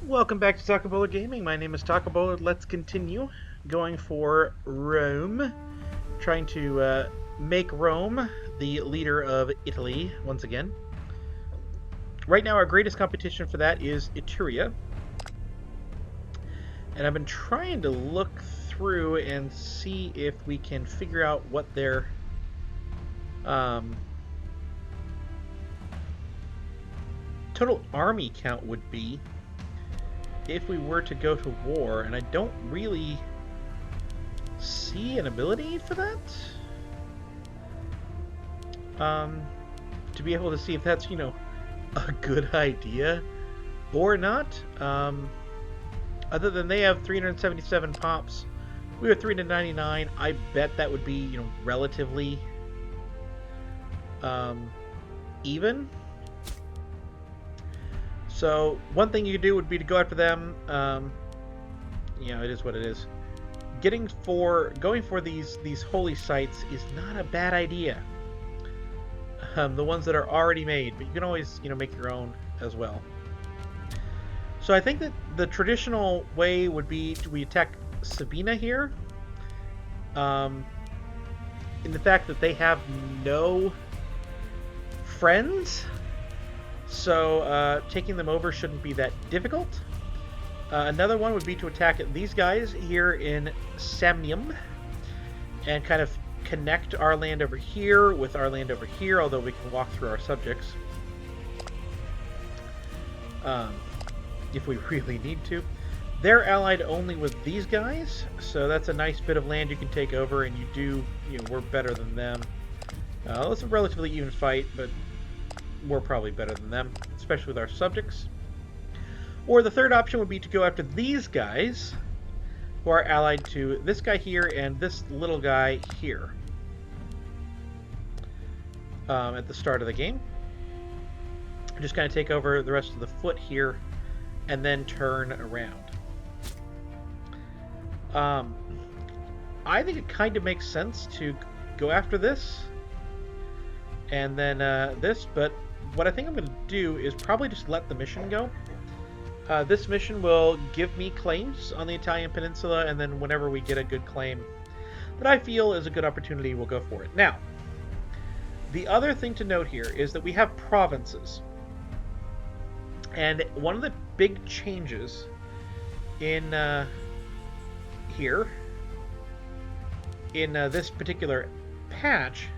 Welcome back to Taco Gaming. My name is Taco. Let's continue going for Rome, trying to make Rome the leader of Italy once again. Right now, our greatest competition for that is Etruria, and I've been trying to look through and see if we can figure out what their total army count would be if we were to go to war, and I don't really see an ability for that. To be able to see if that's, a good idea or not. Other than they have 377 pops, we have 399. I bet that would be, relatively even. So one thing you could do would be to go after them. It is what it is. Going for these holy sites is not a bad idea. The ones that are already made, but you can always make your own as well. So I think that the traditional way would be we attack Sabina here. In the fact that they have no friends. So taking them over shouldn't be that difficult. Another one would be to attack these guys here in Samnium and kind of connect our land over here with our land over here, although we can walk through our subjects if we really need to. They're allied only with these guys, so that's a nice bit of land you can take over, and we're better than them. It's a relatively even fight, but we're probably better than them, especially with our subjects. Or the third option would be to go after these guys, who are allied to this guy here and this little guy here at the start of the game. Just kind of take over the rest of the foot here and then turn around. I think it kind of makes sense to go after this and then this, but what I think I'm going to do is probably just let the mission go. This mission will give me claims on the Italian peninsula, and then whenever we get a good claim that I feel is a good opportunity, we'll go for it. Now, the other thing to note here is that we have provinces. And one of the big changes in here, in this particular patch,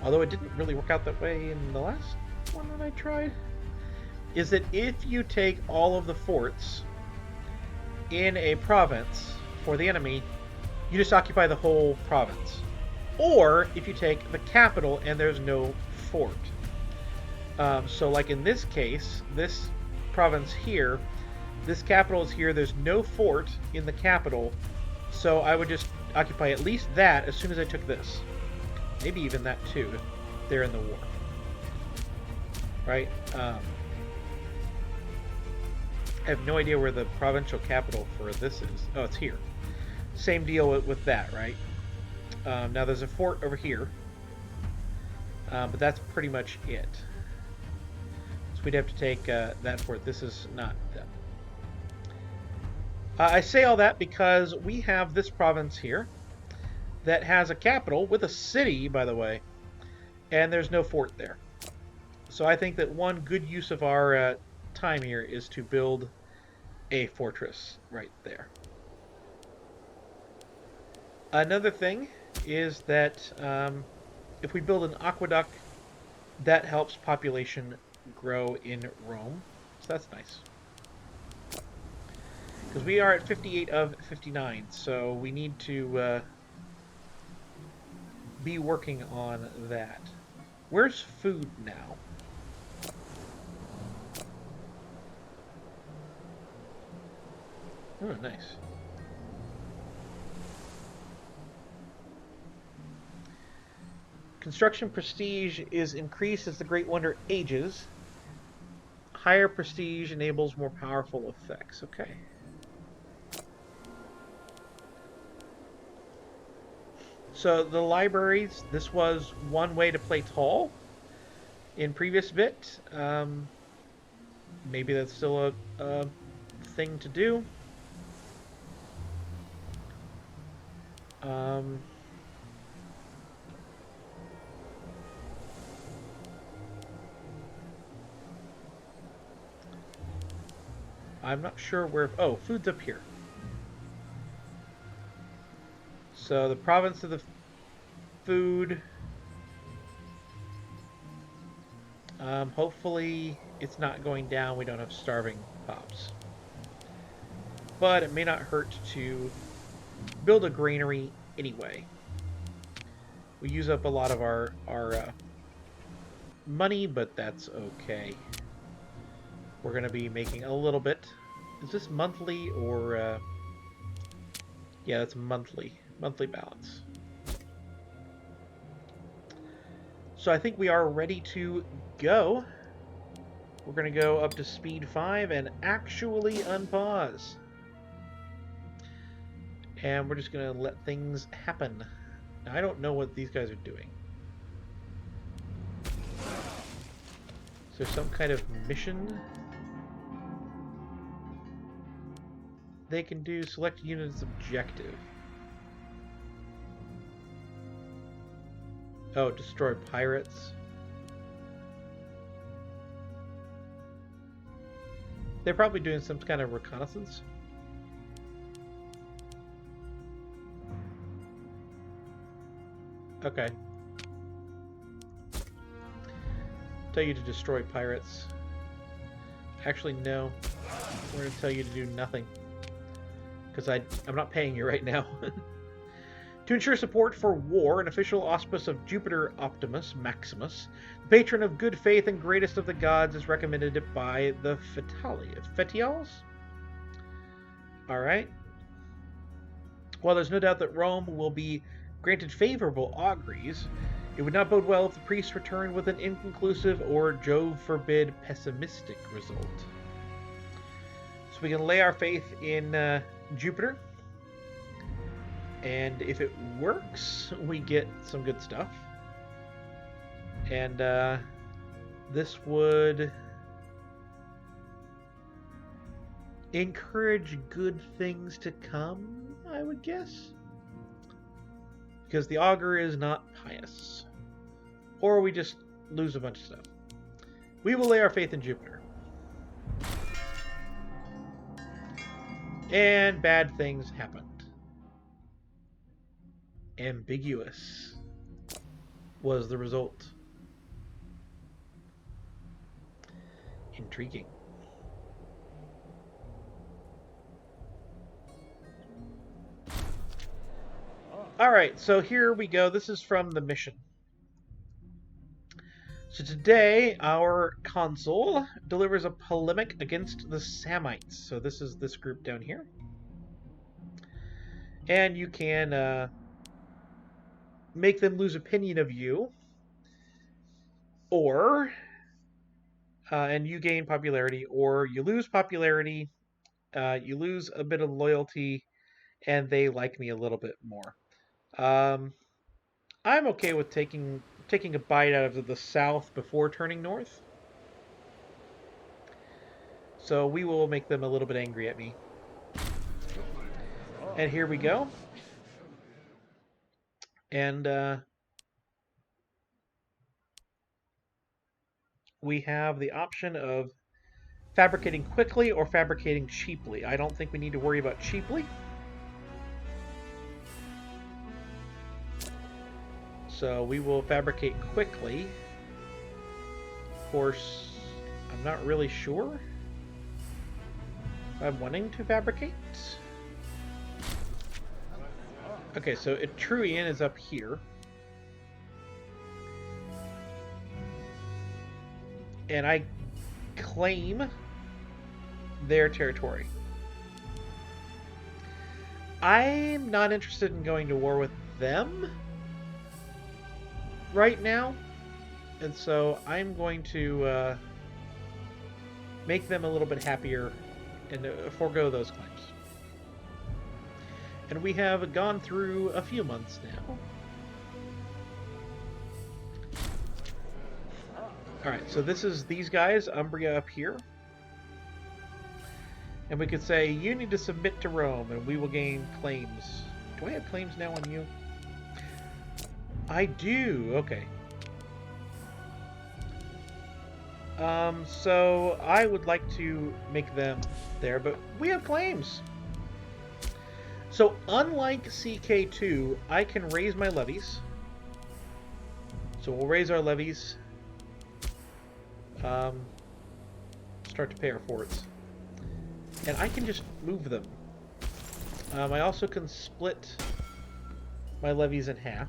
although it didn't really work out that way in the last one that I tried, is that if you take all of the forts in a province for the enemy, you just occupy the whole province. Or if you take the capital and there's no fort. So like in this case, this province here, this capital is here, there's no fort in the capital, so I would just occupy at least that as soon as I took this. Maybe even that too, if they're in the war. Right? I have no idea where the provincial capital for this is. Oh, it's here. Same deal with that, right? Now there's a fort over here, but that's pretty much it. So we'd have to take that fort. This is not them. I say all that because we have this province here that has a capital with a city, by the way, and there's no fort there. So I think that one good use of our time here is to build a fortress right there. Another thing is that if we build an aqueduct, that helps population grow in Rome. So that's nice. Because we are at 58 of 59, so we need to be working on that. Where's food now? Oh, nice. Construction prestige is increased as the Great Wonder ages. Higher prestige enables more powerful effects. Okay. So the libraries, this was one way to play tall in previous bit. Maybe that's still a thing to do. I'm not sure where... Oh, food's up here. So the province of the food... hopefully it's not going down. We don't have starving pops. But it may not hurt to build a granary anyway. We use up a lot of our money, but that's okay. We're going to be making a little bit. Is this monthly or... yeah, that's monthly. Monthly balance. So I think we are ready to go. We're going to go up to speed 5 and actually unpause. And we're just going to let things happen. Now, I don't know what these guys are doing. Is there some kind of mission they can do? Select unit's objective. Oh, destroy pirates. They're probably doing some kind of reconnaissance. Okay. Tell you to destroy pirates. Actually, no. We're going to tell you to do nothing. Because I'm not paying you right now. To ensure support for war, an official auspice of Jupiter Optimus Maximus, the patron of good faith and greatest of the gods, is recommended by the Fetials? Alright. While there's no doubt that Rome will be granted favorable auguries, it would not bode well if the priests returned with an inconclusive or, Jove forbid, pessimistic result. So we can lay our faith in Jupiter. And if it works, we get some good stuff. And this would encourage good things to come, I would guess. Because the augur is not pious. Or we just lose a bunch of stuff. We will lay our faith in Jupiter. And bad things happened. Ambiguous was the result. Intriguing. Alright, so here we go. This is from the mission. So today, our consul delivers a polemic against the Samites. So this is this group down here. And you can make them lose opinion of you. Or, and you gain popularity. Or you lose popularity, you lose a bit of loyalty, and they like me a little bit more. I'm okay with taking a bite out of the south before turning north. So we will make them a little bit angry at me. And here we go. And we have the option of fabricating quickly or fabricating cheaply. I don't think we need to worry about cheaply. So we will fabricate quickly. Of course, I'm not really sure if I'm wanting to fabricate. Okay, so Etruian is up here. And I claim their territory. I'm not interested in going to war with them right now, and so I'm going to make them a little bit happier and forego those claims. And we have gone through a few months now. Alright, so this is these guys, Umbria up here. And we could say, you need to submit to Rome, and we will gain claims. Do I have claims now on you? I do. Okay. So I would like to make them there, but we have claims. So unlike CK2, I can raise my levies. So we'll raise our levies. Start to pay our forts. And I can just move them. I also can split my levies in half.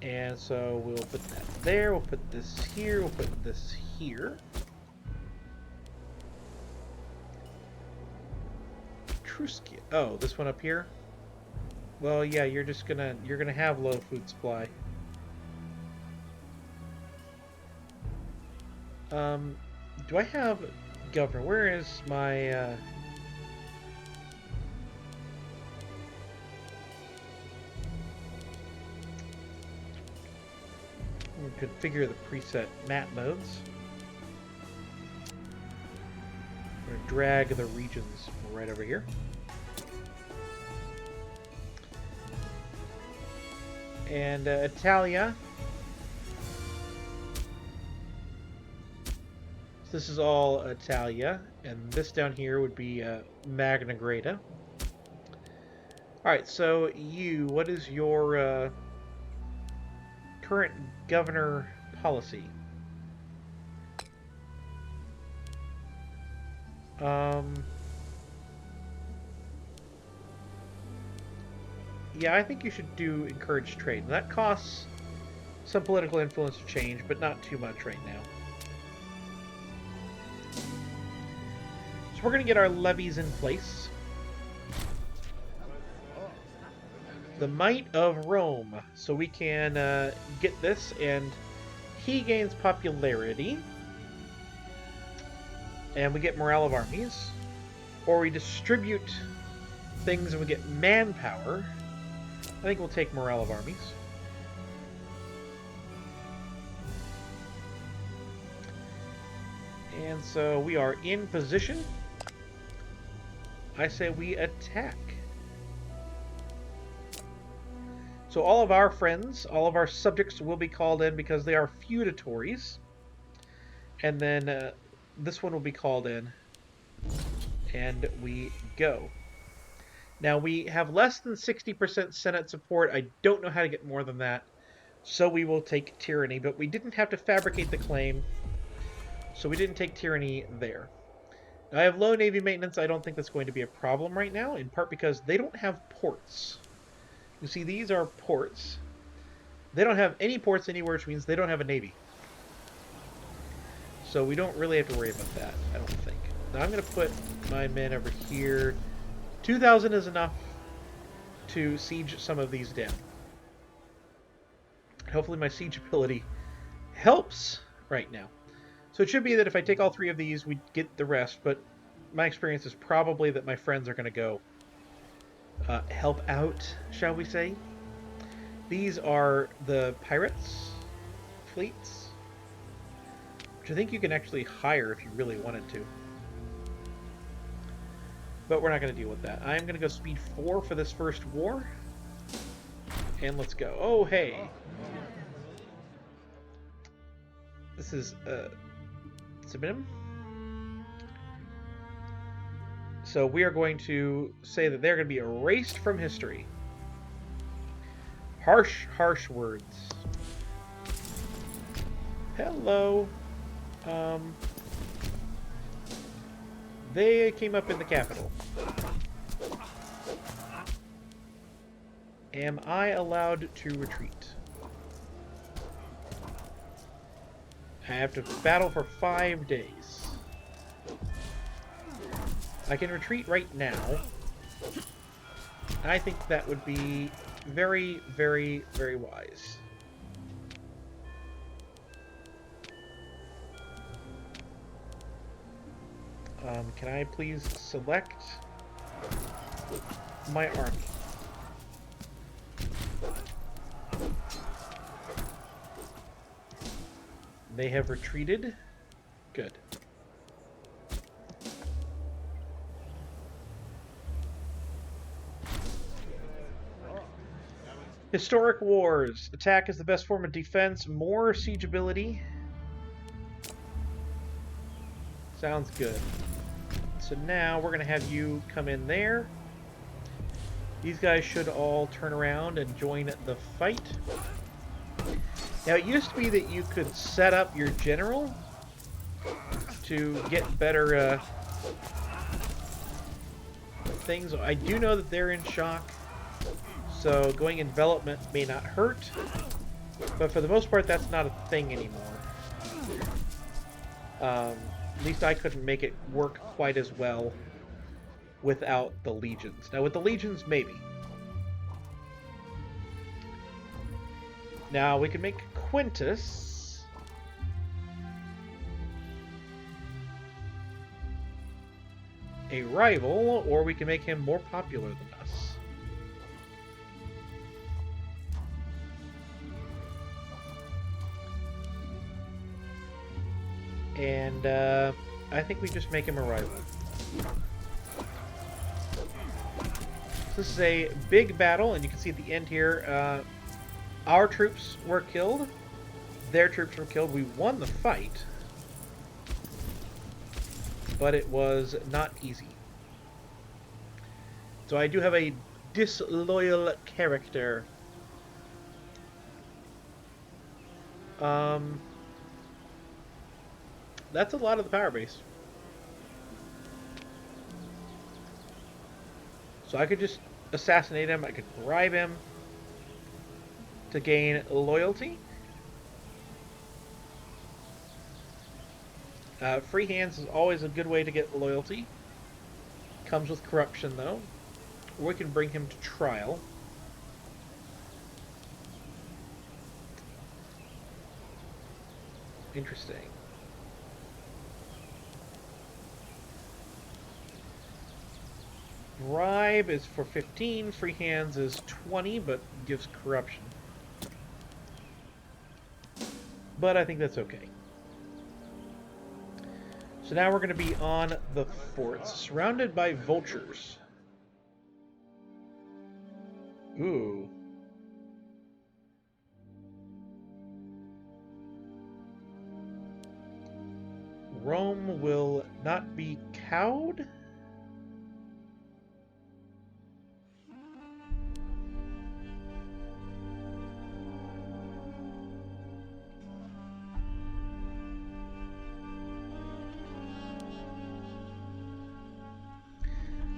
And so we'll put that there, we'll put this here, we'll put this here. Truskia. Oh, this one up here? Well, yeah, you're gonna have low food supply. Do I have governor? Where is my configure the preset map modes. We're gonna drag the regions right over here. And Italia. So this is all Italia, and this down here would be Magna Greta. Alright, so you, what is your current governor policy? Yeah, I think you should encourage trade. And that costs some political influence to change, but not too much right now. So we're going to get our levies in place. The Might of Rome. So we can get this, and he gains popularity. And we get morale of armies. Or we distribute things and we get manpower. I think we'll take morale of armies. And so we are in position. I say we attack. So all of our friends, all of our subjects will be called in because they are feudatories. And then this one will be called in. And we go. Now, we have less than 60% Senate support. I don't know how to get more than that. So we will take tyranny. But we didn't have to fabricate the claim. So we didn't take tyranny there. Now, I have low Navy maintenance. I don't think that's going to be a problem right now. In part because they don't have ports. You see, these are ports. They don't have any ports anywhere, which means they don't have a Navy. So we don't really have to worry about that, I don't think. Now, I'm going to put my men over here. 2,000 is enough to siege some of these down. Hopefully my siege ability helps right now. So it should be that if I take all 3 of these, we get the rest, but my experience is probably that my friends are going to go help out, shall we say. These are the pirates fleets, which I think you can actually hire if you really wanted to. But we're not going to deal with that. I'm going to go speed 4 for this first war. And let's go. Oh, hey. This is Sibinim. So we are going to say that they're going to be erased from history. Harsh, harsh words. Hello. They came up in the capital. Am I allowed to retreat? I have to battle for 5 days. I can retreat right now. I think that would be very, very, very wise. Can I please select my army? They have retreated. Good. Historic Wars. Attack is the best form of defense. More siege ability. Sounds good. So now we're going to have you come in there. These guys should all turn around and join the fight. Now, it used to be that you could set up your general to get better things. I do know that they're in shock, so going envelopment may not hurt, but for the most part, that's not a thing anymore. At least I couldn't make it work quite as well without the legions. Now, with the legions, maybe. Now, we can make Quintus a rival, or we can make him more popular than us. And I think we just make him a rival. This is a big battle, and you can see at the end here, our troops were killed, their troops were killed. We won the fight, but it was not easy. So I do have a disloyal character. That's a lot of the power base. So I could just assassinate him, I could bribe him to gain loyalty. Free hands is always a good way to get loyalty. Comes with corruption, though. Or we can bring him to trial. Interesting. Bribe is for 15, free hands is 20, but gives corruption. But I think that's okay. So now we're going to be on the forts, surrounded by vultures. Ooh. Rome will not be cowed.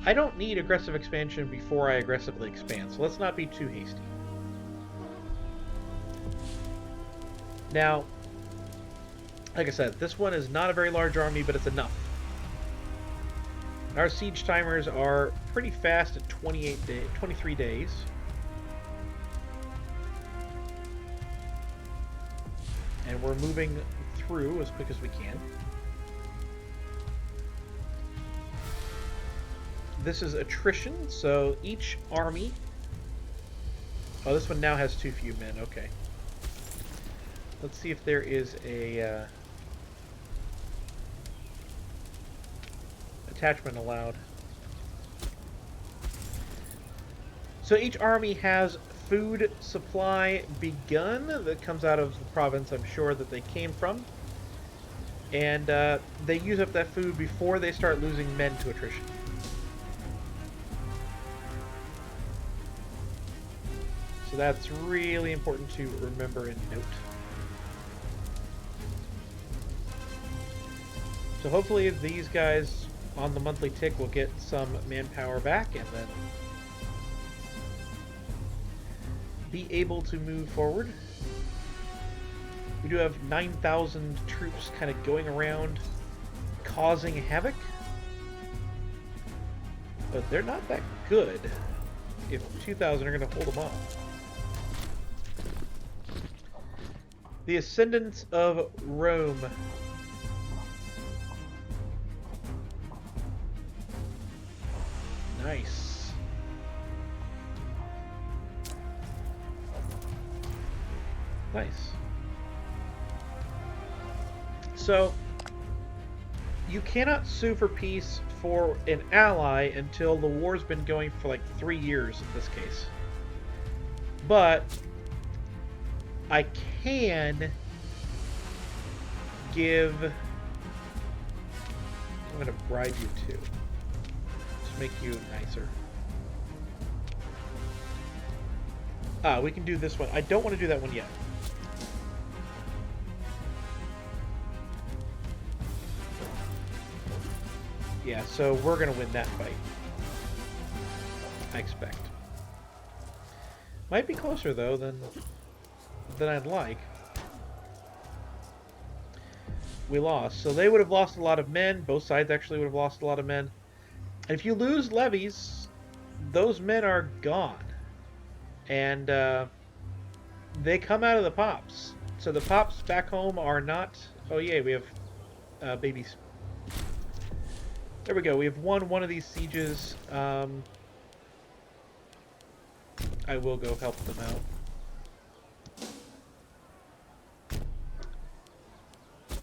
I don't need aggressive expansion before I aggressively expand, so let's not be too hasty. Now, like I said, this one is not a very large army, but it's enough. Our siege timers are pretty fast at 23 days. And we're moving through as quick as we can. This is attrition, so each army... Oh, this one now has too few men, okay. Let's see if there is a attachment allowed. So each army has food supply begun that comes out of the province I'm sure that they came from. And they use up that food before they start losing men to attrition. So that's really important to remember and note. So hopefully these guys on the monthly tick will get some manpower back and then be able to move forward. We do have 9,000 troops kind of going around causing havoc. But they're not that good if 2,000 are going to hold them off. The Ascendants of Rome. Nice. Nice. So, you cannot sue for peace for an ally until the war's been going for like 3 years in this case. But I can give... I'm going to bribe you too. Just make you nicer. We can do this one. I don't want to do that one yet. Yeah, so we're going to win that fight. I expect. Might be closer, though, than I'd like. We lost. So they would have lost a lot of men. Both sides actually would have lost a lot of men. And if you lose levies, those men are gone. And they come out of the pops. So the pops back home are not... Oh, yay, we have babies. There we go. We have won one of these sieges. I will go help them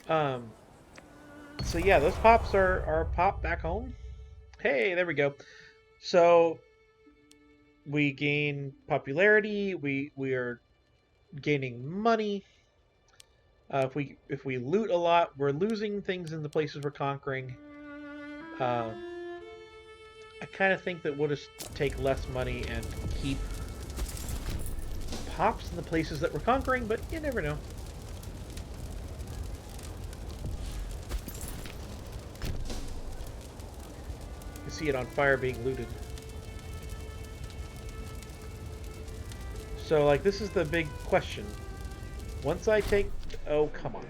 out. So yeah, those pops are pop back home. Hey, there we go. So we gain popularity. We are gaining money. If we loot a lot, we're losing things in the places we're conquering. I kind of think that we'll just take less money and keep pops in the places that we're conquering, but you never know. You can see it on fire being looted. So, like, this is the big question. Once I take... Oh, come on.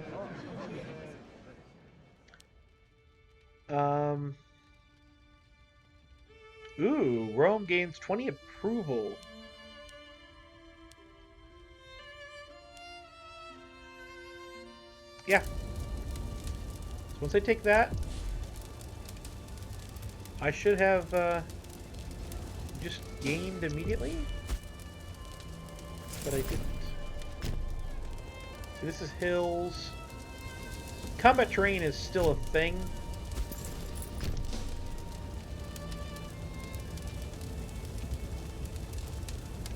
Ooh, Rome gains 20 approval. Yeah. So once I take that, I should have just gained immediately. But I didn't. See, this is hills. Combat terrain is still a thing.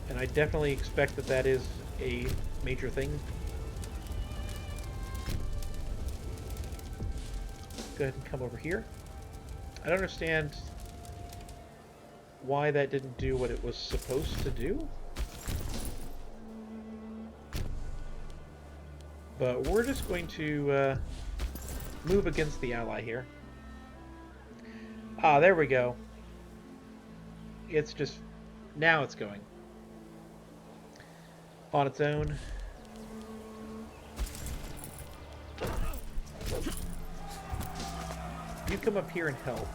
And I definitely expect that that is a major thing. Go ahead and come over here. I don't understand why that didn't do what it was supposed to do. But we're just going to move against the ally here. Ah, there we go. It's just... now it's going. On its own. You come up here and help.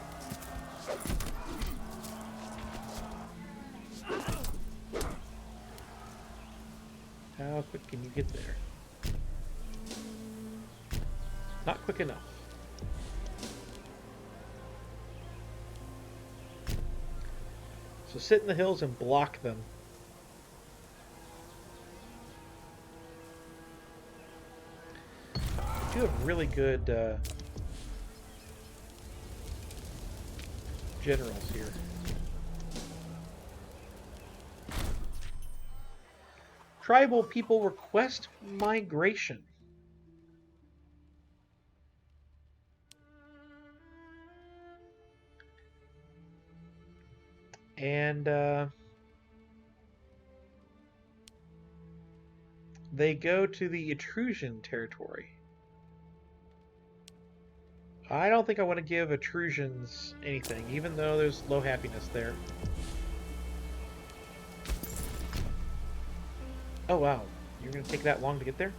How quick can you get there? Not quick enough. So sit in the hills and block them. You have really good generals here. Tribal people request migration. And they go to the Etruscan territory. I don't think I want to give Etruscans anything, even though there's low happiness there. Oh wow, you're going to take that long to get there?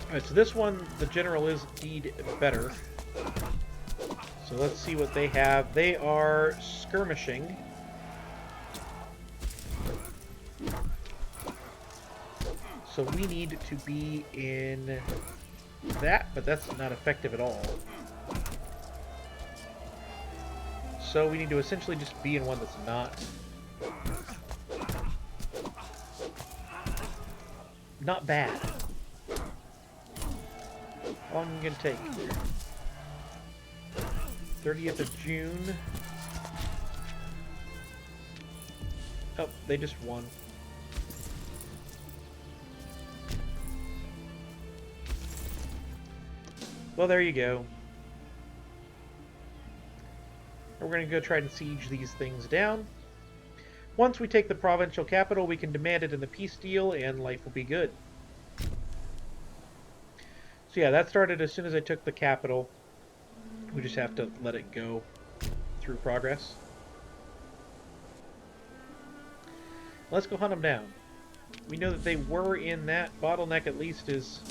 Alright, so this one, the general is indeed better. So let's see what they have. They are skirmishing. So we need to be in that, but that's not effective at all. So we need to essentially just be in one that's not. not bad. How long are you going to take? 30th of June. Oh, they just won. Well, there you go. We're going to go try to siege these things down. Once we take the provincial capital, we can demand it in the peace deal, and life will be good. So yeah, that started as soon as I took the capital. We just have to let it go through progress. Let's go hunt them down. We know that they were in that. Bottleneck at least is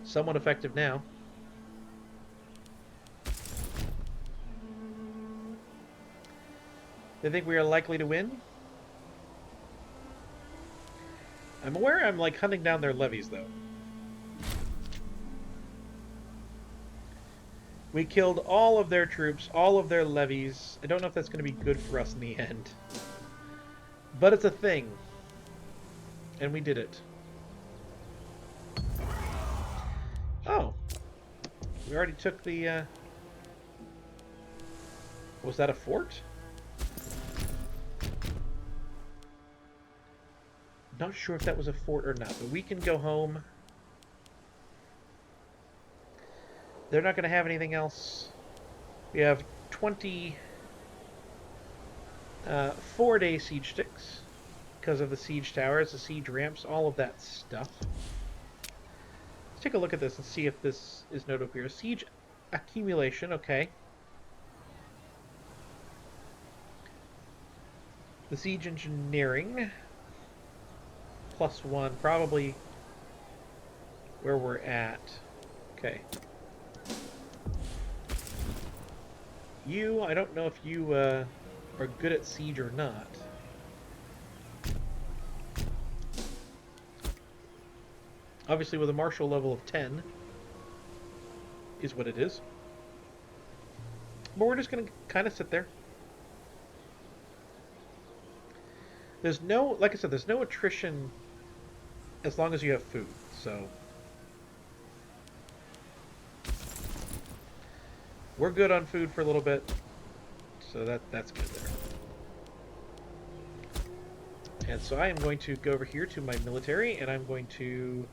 somewhat effective now. They think we are likely to win? I'm aware I'm like hunting down their levies though. We killed all of their troops, all of their levies. I don't know if that's going to be good for us in the end. But it's a thing. And we did it. Oh. We already took the... Was that a fort? Not sure if that was a fort or not, but we can go home. They're not going to have anything else. We have 20 4-day siege sticks because of the siege towers, the siege ramps, all of that stuff. Let's take a look at this and see if this is noted up here. Siege accumulation, okay. The siege engineering, +1, probably where we're at. Okay. You, I don't know if you are good at siege or not. Obviously with a martial level of 10 is what it is. But we're just going to kind of sit there. There's no, like I said, there's no attrition as long as you have food, so... We're good on food for a little bit, so that's good there. And so I am going to go over here to my military, and I'm going to...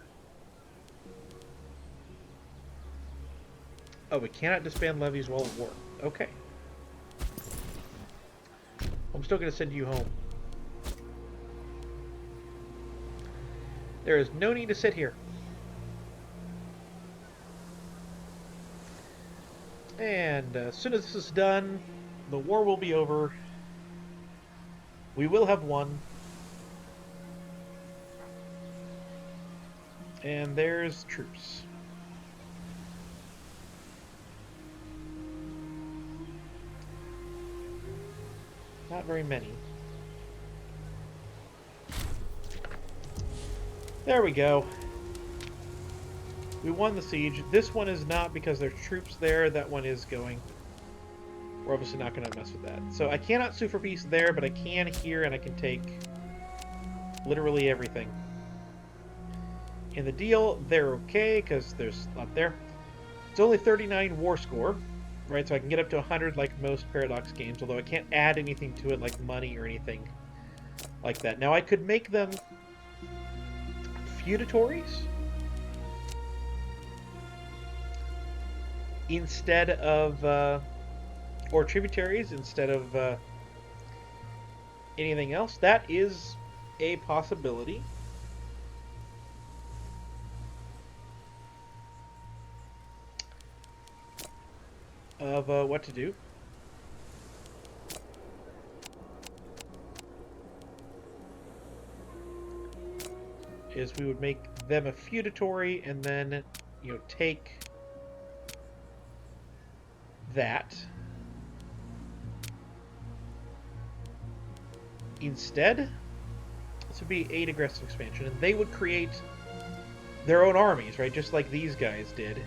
Oh, we cannot disband levies while at war. Okay. I'm still going to send you home. There is no need to sit here. And as soon as this is done, the war will be over. We will have won. And there's troops. Not very many. There we go. We won the siege. This one is not because there's troops there. That one is going. We're obviously not going to mess with that. So I cannot sue for peace there, but I can here, and I can take literally everything. In the deal, they're okay, because there's a lot there. It's only 39 war score, right? So I can get up to 100 like most Paradox games, although I can't add anything to it like money or anything like that. Now I could make them feudatories instead of, or tributaries instead of anything else. That is a possibility. Of what to do. Is we would make them a feudatory and then, you know, take that instead. This would be 8 aggressive expansion, and they would create their own armies, right? Just like these guys did.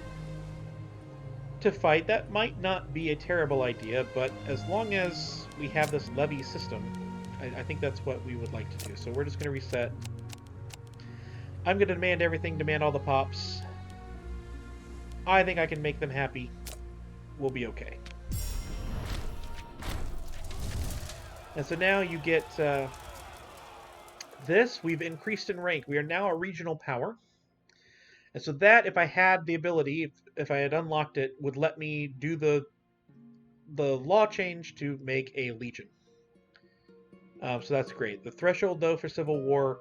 To fight. That might not be a terrible idea, but as long as we have this levy system, I think that's what we would like to do. So we're just going to reset. I'm going to demand everything, demand all the pops. I think I can make them happy. We'll be okay. And so now you get this. We've increased in rank. We are now a regional power. And so that, if I had the ability, if I had unlocked it, would let me do the law change to make a legion. So that's great. The threshold, though, for Civil War,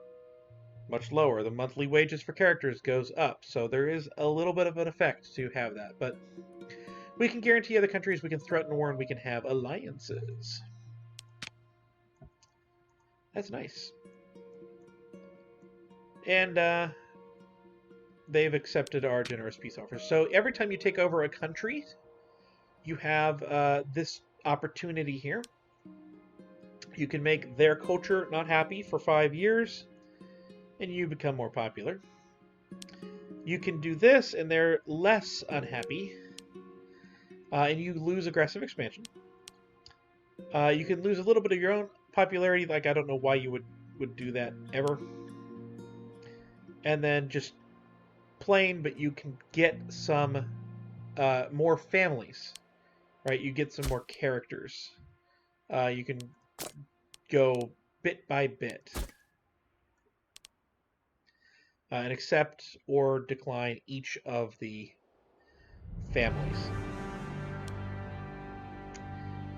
much lower. The monthly wages for characters goes up. So there is a little bit of an effect to have that. But we can guarantee other countries, we can threaten war, and we can have alliances. That's nice. And they've accepted our generous peace offers. So every time you take over a country, you have this opportunity here. You can make their culture not happy for 5 years, and you become more popular. You can do this, and they're less unhappy, and you lose aggressive expansion. You can lose a little bit of your own popularity, like I don't know why you would do that ever. And then just plain, but you can get some more families, right? You get some more characters. You can go bit by bit and accept or decline each of the families.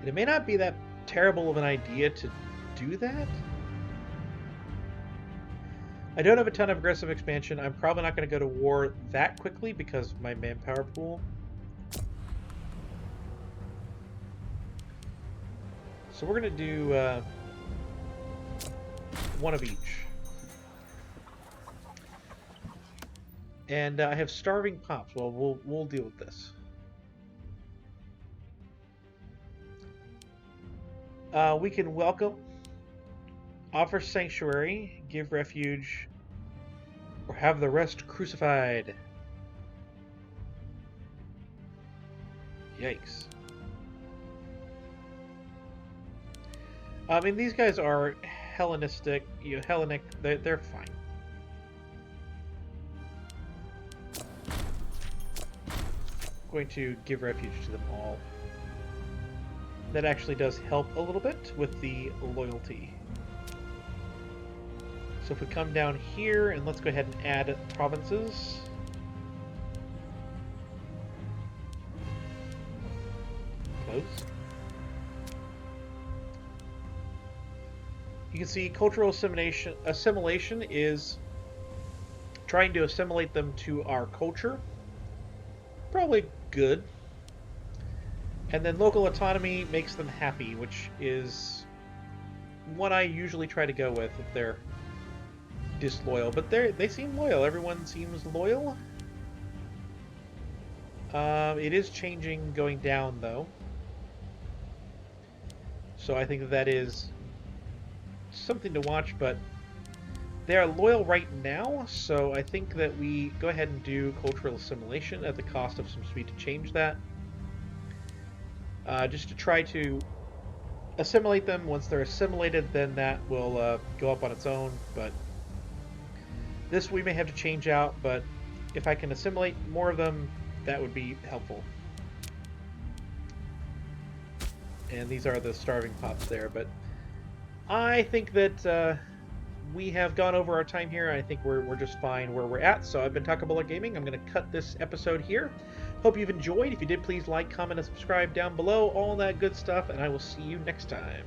And it may not be that terrible of an idea to do that. I don't have a ton of aggressive expansion. I'm probably not going to go to war that quickly because of my manpower pool. So we're going to do one of each. And I have starving pops. Well, we'll deal with this. We can welcome, offer sanctuary, give refuge, or have the rest crucified. Yikes. I mean, these guys are Hellenistic, Hellenic, they're fine. Going to give refuge to them all. That actually does help a little bit with the loyalty. So if we come down here, and let's go ahead and add provinces. Close. You can see cultural assimilation is trying to assimilate them to our culture. Probably good. And then local autonomy makes them happy, which is what I usually try to go with if they're disloyal. But they seem loyal. Everyone seems loyal. It is changing going down, though. So I think that is something to watch, but they are loyal right now, so I think that we go ahead and do cultural assimilation at the cost of some speed to change that. Just to try to assimilate them. Once they're assimilated, then that will go up on its own, but this we may have to change out, but if I can assimilate more of them, that would be helpful. And these are the starving pops there, but I think that we have gone over our time here. I think we're just fine where we're at. So I've been Takabula Gaming. I'm going to cut this episode here. Hope you've enjoyed. If you did, please like, comment, and subscribe down below. All that good stuff, and I will see you next time.